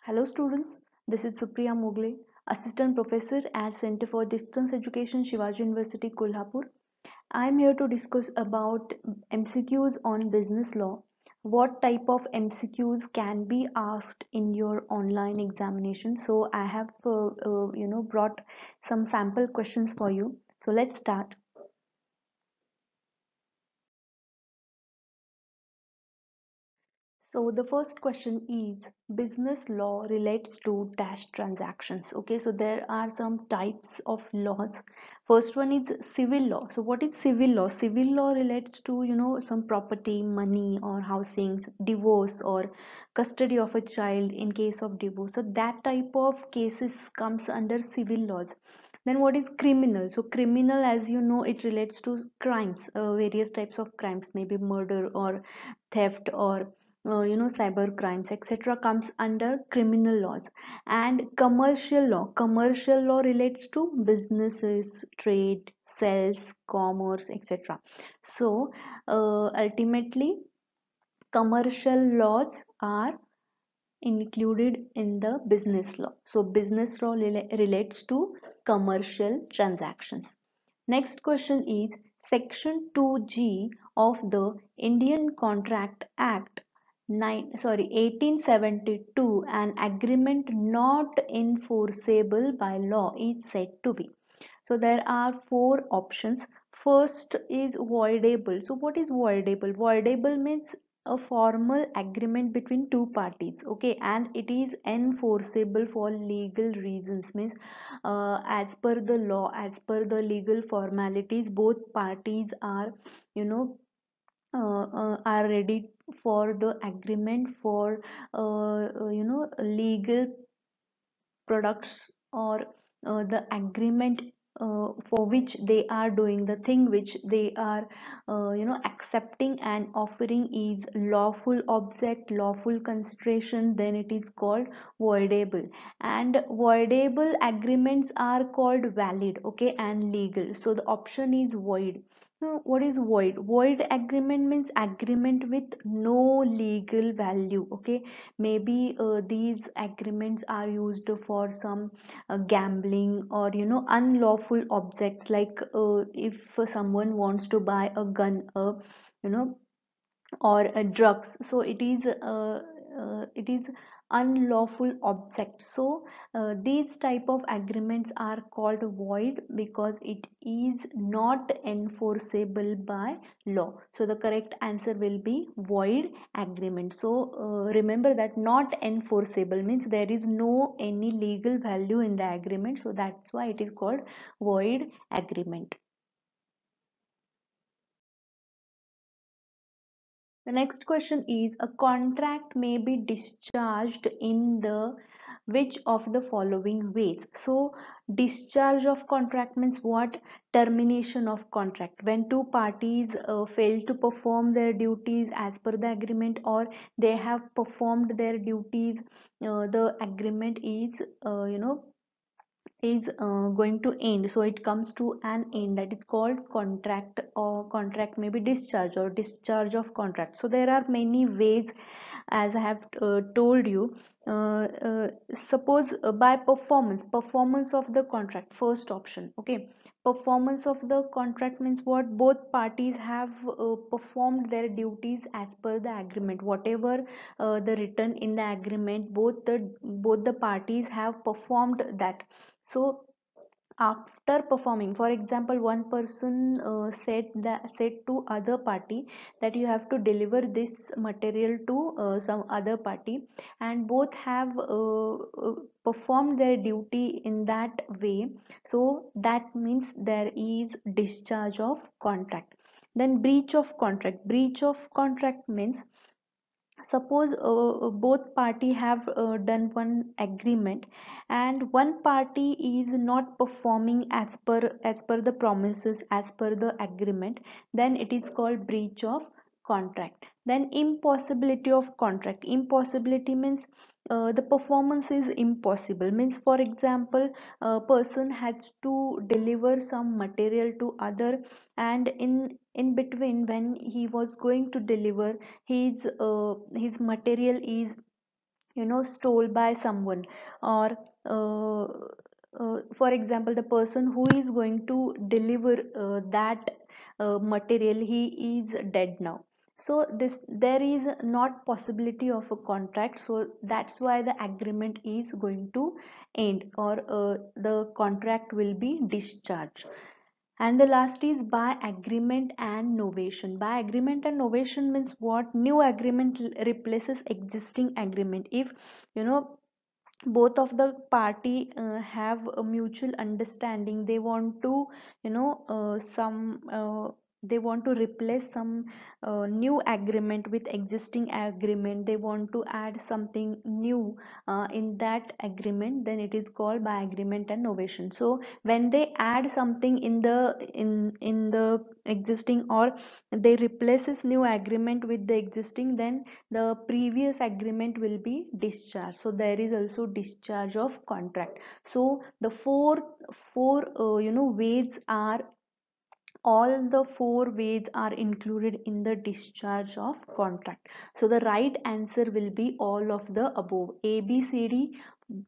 Hello students, this is Supriya Mogle, Assistant Professor at Center for Distance Education, Shivaji University, Kolhapur. I am here to discuss about MCQs on business law. What type of MCQs can be asked in your online examination? So I have brought some sample questions for you. So let's start. So the first question is business law relates to dash transactions. Okay, so there are some types of laws. First one is civil law. So what is civil law? Civil law relates to some property, money or housings, divorce or custody of a child in case of divorce. So that type of cases comes under civil laws. Then what is criminal? So criminal, as you know, it relates to crimes, various types of crimes, maybe murder or theft or cyber crimes etc comes under criminal laws. And commercial law relates to businesses, trade, sales, commerce etc. So ultimately commercial laws are included in the business law. So business law relates to commercial transactions. Next question is section 2G of the Indian Contract Act 1872, an agreement not enforceable by law is said to be. So there are four options. First is voidable. So what is voidable? Voidable means a formal agreement between two parties, okay, and it is enforceable for legal reasons. Means as per the law, as per the legal formalities, both parties are you know are ready for the agreement for legal products or the agreement for which they are doing, the thing which they are accepting and offering is lawful object, lawful consideration, then it is called voidable. And voidable agreements are called valid, okay, and legal. So the option is void. Now, what is void? Void agreement means agreement with no legal value, okay. Maybe these agreements are used for some gambling or unlawful objects, like if someone wants to buy a gun, you know or drugs, so it is unlawful object. So these type of agreements are called void because it is not enforceable by law. So the correct answer will be void agreement. So remember that not enforceable means there is no any legal value in the agreement, so that's why it is called void agreement. The next question is a contract may be discharged in the which of the following ways. So discharge of contract means what? Termination of contract. When two parties fail to perform their duties as per the agreement, or they have performed their duties, the agreement is going to end, so it comes to an end, that is called contract, or contract may be discharged or discharge of contract. So there are many ways, as I have told you. uh, uh, Suppose by performance of the contract, first option, okay. Performance of the contract means what? Both parties have performed their duties as per the agreement, whatever the written in the agreement, both the parties have performed that. So after performing, for example, one person said to other party that you have to deliver this material to some other party, and both have performed their duty in that way. So that means there is discharge of contract. Then breach of contract means, suppose both party have done one agreement and one party is not performing as per the promises, as per the agreement, then it is called breach of contract. Then impossibility of contract. Impossibility means the performance is impossible. Means, for example, a person has to deliver some material to other, and in between when he was going to deliver, his material is stole by someone, or for example, the person who is going to deliver that material, he is dead now. So this, there is not possibility of a contract, so that's why the agreement is going to end, or the contract will be discharged. And the last is by agreement and novation. By agreement and novation means what? New agreement replaces existing agreement. If you know both of the party have a mutual understanding, they want to, some they want to replace some new agreement with existing agreement, they want to add something new in that agreement, then it is called by agreement and novation. So when they add something in the existing, or they replaces new agreement with the existing, then the previous agreement will be discharged. So there is also discharge of contract. So the four ways are, all the four ways are included in the discharge of contract. So the right answer will be all of the above. A, B, C, D.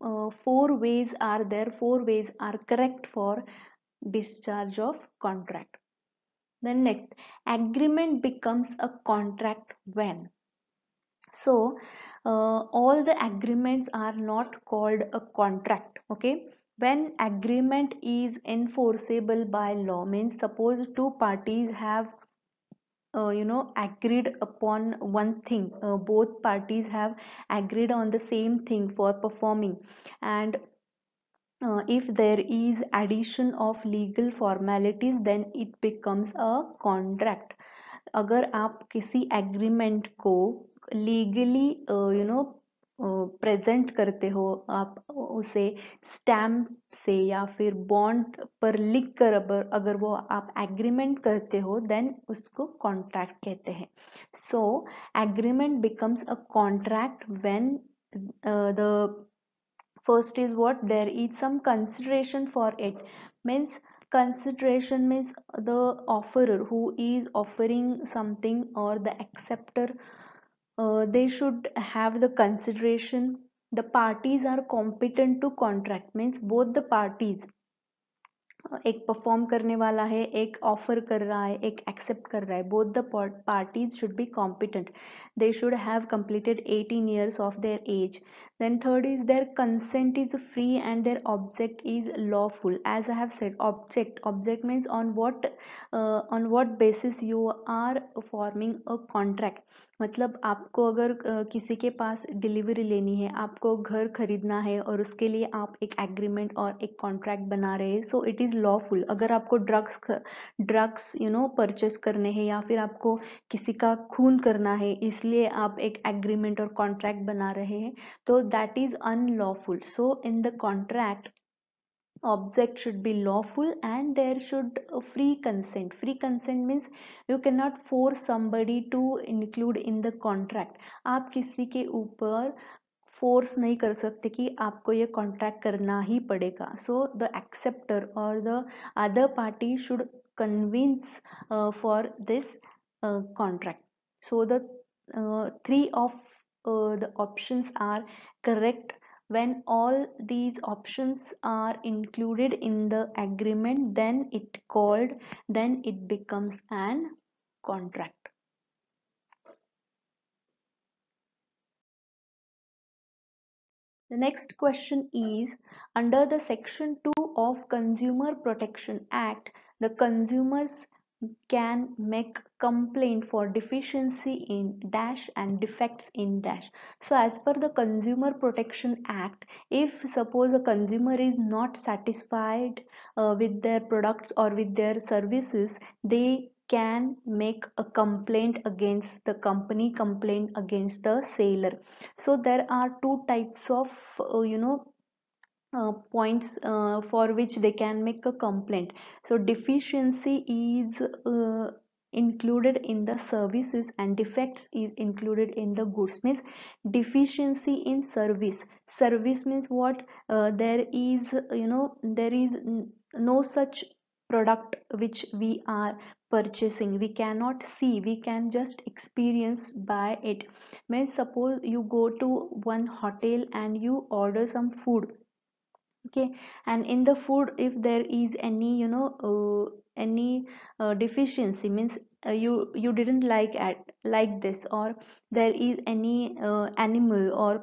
Four ways are there. Four ways are correct for discharge of contract. Then next, agreement becomes a contract when? So all the agreements are not called a contract. Okay, when agreement is enforceable by law, means suppose two parties have agreed upon one thing, both parties have agreed on the same thing for performing, and if there is addition of legal formalities, then it becomes a contract. अगर आप किसी agreement को legally present करते हो, आप उसे stamp से या फिर बॉन्ड पर लिख कर अगर वो आप एग्रीमेंट करते हो, देन उसको कॉन्ट्रैक्ट कहते हैं. So agreement becomes a contract when the first is what, there is some consideration for it. Means consideration means the offerer who is offering something, or the acceptor, they should have the consideration. The parties are competent to contract, means both the parties, एक perform करने वाला है, एक offer कर रहा है, एक accept कर रहा है, both the parties should be competent, they should have completed 18 years of their age. Then third is their consent is free and their object is lawful. As I have said, object means on what basis you are forming a contract. मतलब आपको अगर किसी के पास delivery लेनी है, आपको घर खरीदना है, और उसके लिए आप एक एग्रीमेंट और एक कॉन्ट्रैक्ट बना रहे हैं, सो इट इज़ लॉफुल. अगर आपको ड्रग्स परचेस करने हैं, या फिर आपको किसी का खून करना है, इसलिए आप एक एग्रीमेंट और कॉन्ट्रैक्ट बना रहे हैं, तो that is unlawful. So in the contract, object should be lawful and there should free consent. Free consent means you cannot force somebody to include in the contract. आप किसी के ऊपर फोर्स नहीं कर सकते कि आपको ये कॉन्ट्रैक्ट करना ही पड़ेगा. सो द एक्सेप्टर और the other party should convince for this contract. So the three of the options are correct. When all these options are included in the agreement, then it becomes an contract. The next question is, under the section 2 of Consumer Protection Act, the consumers can make complaint for deficiency in dash and defects in dash. So as per the Consumer Protection Act, if suppose a consumer is not satisfied with their products or with their services, they can make a complaint against the company, complaint against the seller. So there are two types of points for which they can make a complaint. So deficiency is included in the services and defects is included in the goods. Means deficiency in service means what, there is no such product which we are purchasing. We cannot see, we can just experience by it. Means suppose you go to one hotel and you order some food, okay, and in the food if there is any any deficiency, means you didn't like this, or there is any animal or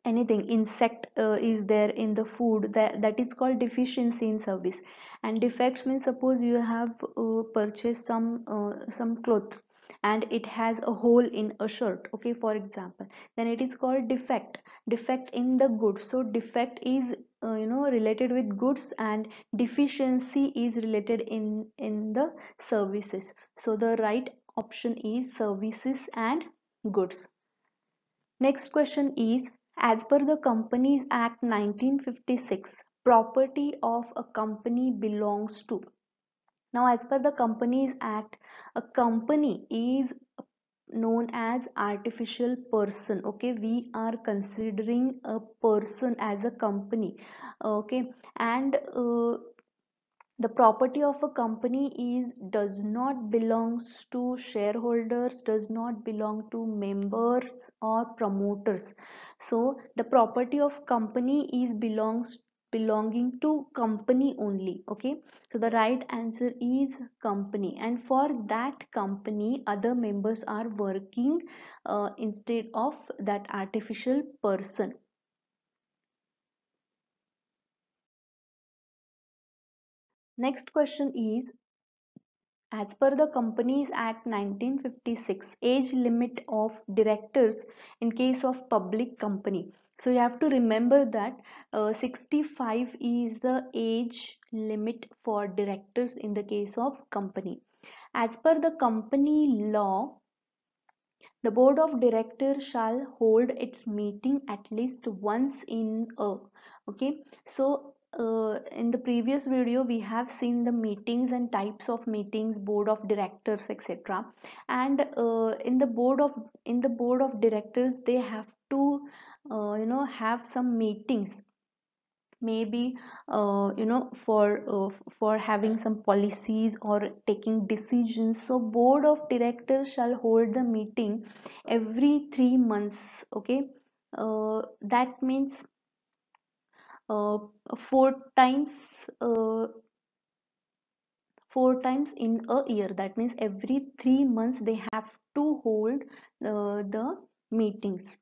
anything insect is there in the food, that is called deficiency in service. And defects means suppose you have purchased some clothes and it has a hole in a shirt, okay, for example, then it is called defect in the goods. So defect is related with goods, and deficiency is related in the services. So the right option is services and goods. Next question is, as per the Companies Act 1956, property of a company belongs to. Now, as per the Companies Act, a company is known as artificial person. Okay, we are considering a person as a company. Okay, and the property of a company is does not belongs to shareholders, does not belong to members or promoters. So the property of company is belonging to company only. Okay, so the right answer is company, and for that company other members are working instead of that artificial person. Next question is, as per the Companies Act 1956, age limit of directors in case of public company. So you have to remember that 65 is the age limit for directors in the case of company. As per the company law, the board of directors shall hold its meeting at least once in a. Okay, so in the previous video we have seen the meetings and types of meetings, board of directors, etc. And in the board of directors they have to have some meetings, maybe for having some policies or taking decisions. So board of directors shall hold the meeting every 3 months. Okay, that means uh, four times uh, 4 times in a year. That means every 3 months they have to hold the meetings.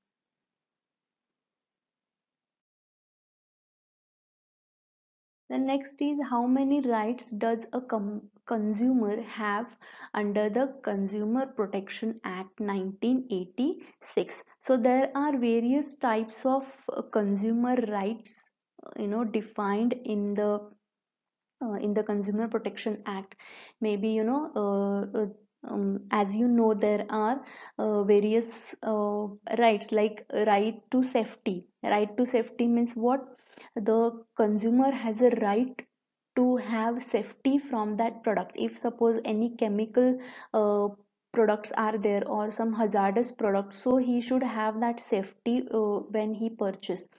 The next is, how many rights does a consumer have under the Consumer Protection Act 1986? So there are various types of consumer rights defined in the Consumer Protection Act. Maybe as you know, there are various rights, like right to safety. Right to safety means what? The consumer has a right to have safety from that product. If suppose any chemical products are there or some hazardous products, so he should have that safety when he purchase.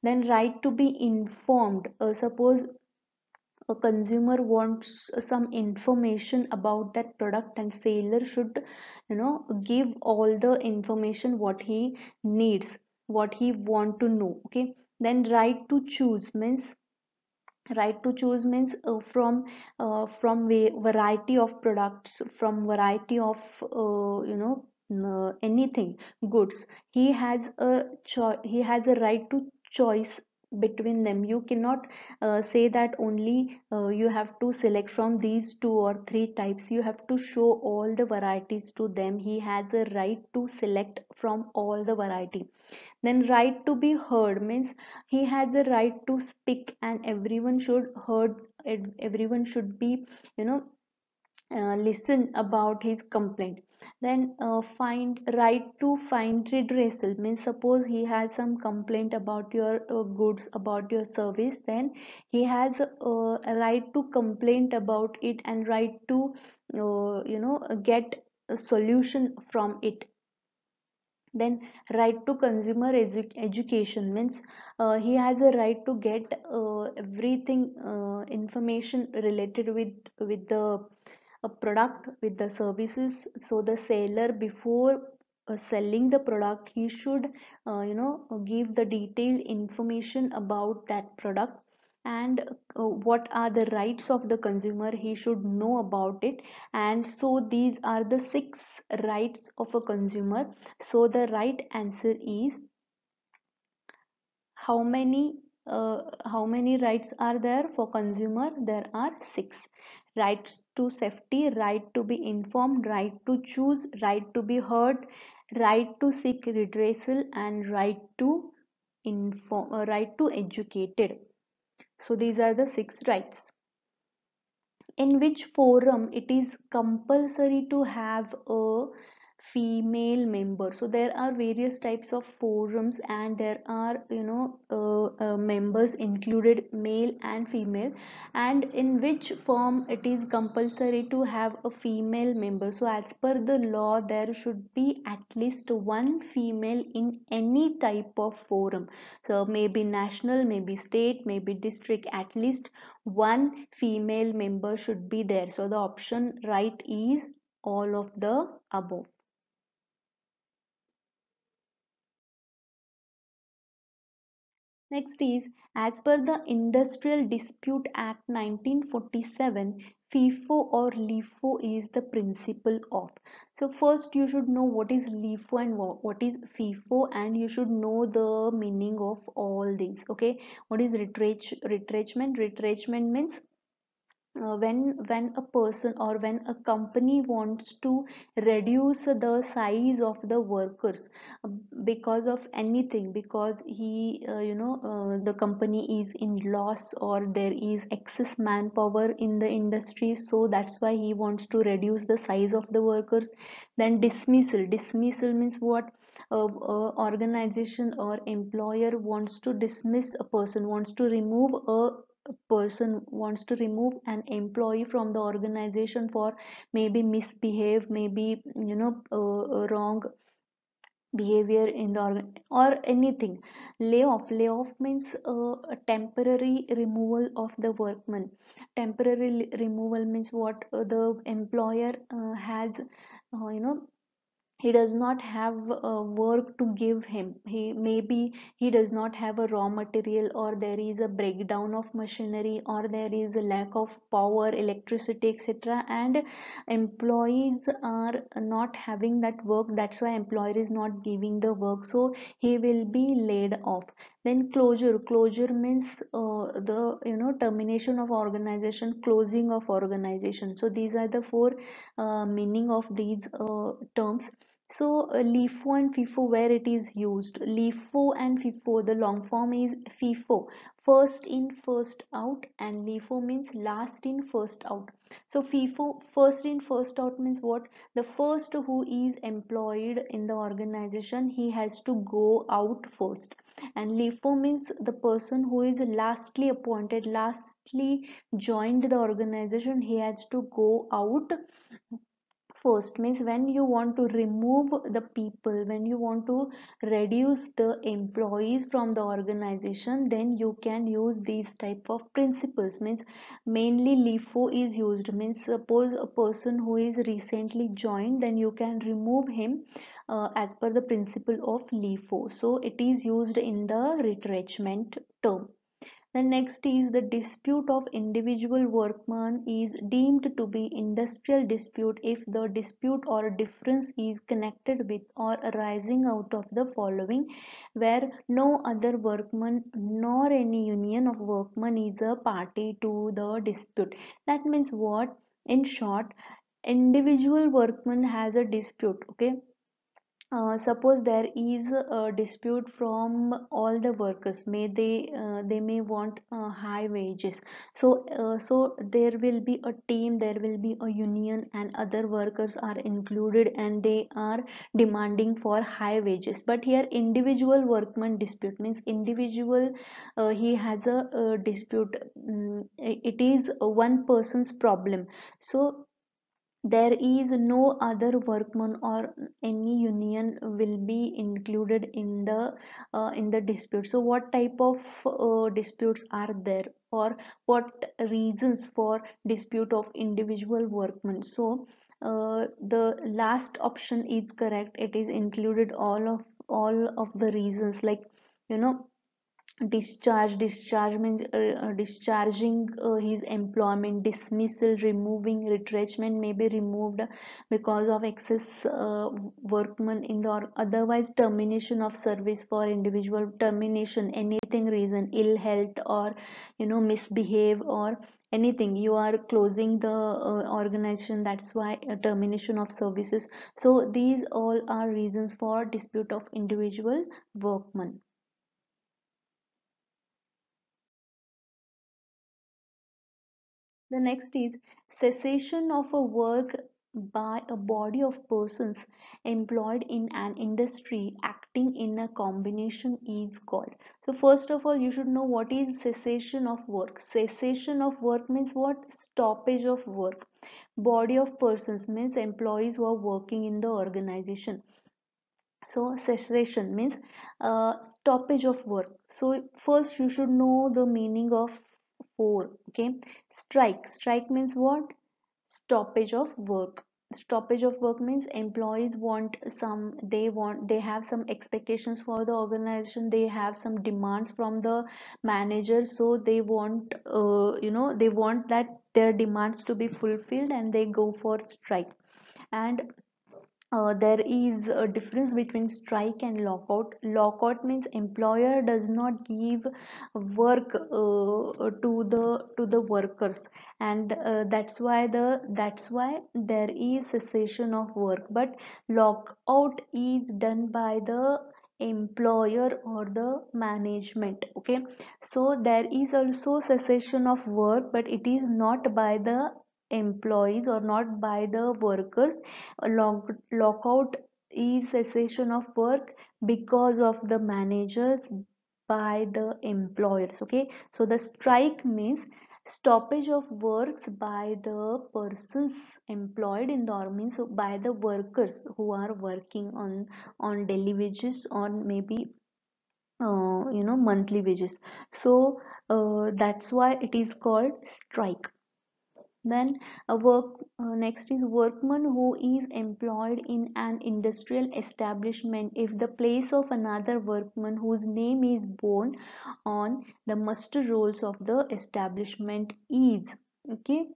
Then right to be informed. Suppose a consumer wants some information about that product, and seller should give all the information what he needs, what he want to know. Okay, then right to choose means, from variety of products, from variety of anything, goods. He has a right to choice between them. You cannot say that only you have to select from these two or three types. You have to show all the varieties to them. He has a right to select from all the variety. Then right to be heard means he has a right to speak, and everyone should be you know listen about his complaint. Then find right to find redressal means, suppose he has some complaint about your goods, about your service, then he has a right to complain about it and right to get a solution from it. Then right to consumer education means he has a right to get everything information related with the a product, with the services. So the seller, before selling the product, he should give the detailed information about that product, and what are the rights of the consumer, he should know about it. And so these are the six rights of a consumer. So the right answer is, how many how many rights are there for consumer? There are six. Rights to safety, right to be informed, right to choose, right to be heard, right to seek redressal, and right to right to educated. So these are the six rights. In which forum it is compulsory to have a female member? So there are various types of forums, and there are members included, male and female. And in which form it is compulsory to have a female member? So as per the law, there should be at least one female in any type of forum. So maybe national, maybe state, maybe district, at least one female member should be there. So the option right is all of the above. Next is, as per the Industrial Dispute Act 1947, FIFO or LIFO is the principle of. So first you should know what is LIFO and what is FIFO, and you should know the meaning of all these. Okay, what is retrenchment? Retrenchment means when a person or when a company wants to reduce the size of the workers, because of anything, because the company is in loss, or there is excess manpower in the industry, so that's why he wants to reduce the size of the workers. Then dismissal means what? Organization or employer wants to dismiss a person, wants to remove a person, wants to remove an employee from the organization for maybe misbehave, maybe wrong behavior in the organ or anything. Layoff means a temporary removal of the workman. Temporary removal means what? The employer has you know he does not have work to give him. He maybe he does not have a raw material, or there is a breakdown of machinery, or there is a lack of power, electricity, etc., and employees are not having that work. That's why employer is not giving the work, so he will be laid off. Then closure means the termination of organization, closing of organization. So these are the four meaning of these terms. So LIFO and FIFO, where it is used. LIFO and FIFO, the long form is FIFO, first in first out, and LIFO means last in first out. So FIFO, first in first out means what? The first who is employed in the organization, he has to go out first. And LIFO means the person who is lastly appointed, lastly joined the organization, he has to go out first. Means when you want to remove the people, when you want to reduce the employees from the organization, then you can use these type of principles. Means mainly LIFO is used. Means suppose a person who is recently joined, then you can remove him as per the principle of LIFO. So it is used in the retrenchment term. The next is, the dispute of individual workman is deemed to be industrial dispute if the dispute or difference is connected with or arising out of the following, where no other workman nor any union of workmen is a party to the dispute. That means what? In short, individual workman has a dispute. Okay, suppose there is a dispute from all the workers, may they may want high wages. So there will be a team, there will be a union, and other workers are included, and they are demanding for high wages. But here individual workman dispute means individual, he has a dispute. It is one person's problem. So there is no other workman or any union will be included in the dispute. So what type of disputes are there, or what reasons for dispute of individual workmen? So the last option is correct. It is included all of the reasons, like, you know, discharge means discharging his employment, dismissal, removing, retrenchment may be removed because of excess workmen in the, or otherwise termination of service for individual, termination anything reason, ill health, or you know, misbehave, or anything, you are closing the organization, that's why termination of services. So these all are reasons for dispute of individual workmen. The next is cessation of a work by a body of persons employed in an industry acting in a combination is called. So first of all, you should know what is cessation of work. Cessation of work means what? Stoppage of work. Body of persons means employees who are working in the organization. So cessation means stoppage of work. So first you should know the meaning of four. Okay, strike means what? Stoppage of work. Stoppage of work means employees want some, they have some expectations for the organization, they have some demands from the manager, so they want you know, they want that their demands to be fulfilled, and they go for strike. And there is a difference between strike and lockout. Lockout means employer does not give work to the workers, and that's why there is cessation of work. But lockout is done by the employer or the management. Okay, so there is also cessation of work, but it is not by the employees or not by the workers. Lockout is cessation of work because of the managers, by the employers. Okay, so the strike means stoppage of works by the persons employed in the army, so by the workers who are working on daily wages, or maybe you know, monthly wages. So that's why it is called strike. Then a work next is workman who is employed in an industrial establishment if the place of another workman whose name is borne on the muster rolls of the establishment is. Okay,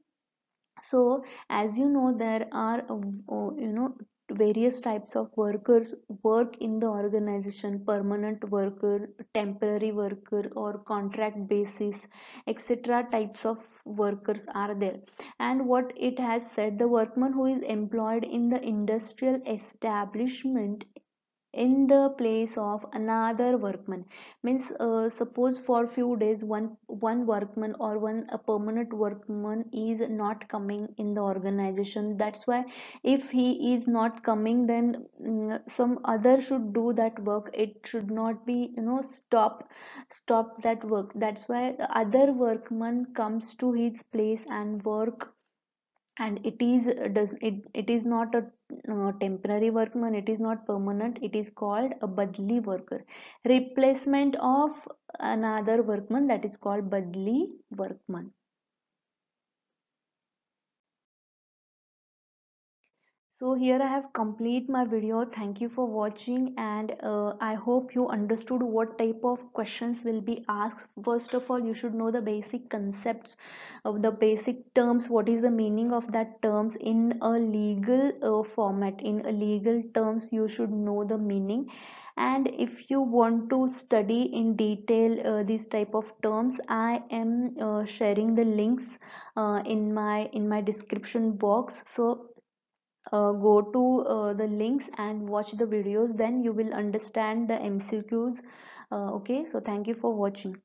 so as you know, there are you know, various types of workers work in the organization: permanent worker, temporary worker, or contract basis, etc. types of workers are there. And what it has said, the workman who is employed in the industrial establishment in the place of another workman means, suppose for few days one workman or one a permanent workman is not coming in the organization. That's why if he is not coming, then some other should do that work. It should not be, you know, stop that work. That's why the other workman comes to his place and work. And it is not a temporary workman, it is not permanent, it is called a badli worker, replacement of another workman, that is called badli workman. So here I have complete my video. Thank you for watching, and I hope you understood what type of questions will be asked. First of all, you should know the basic concepts of the basic terms. What is the meaning of that terms in a legal format? In a legal terms, you should know the meaning. And if you want to study in detail these type of terms, I am sharing the links in my description box. So go to the links and watch the videos, then you will understand the MCQs. Okay, so thank you for watching.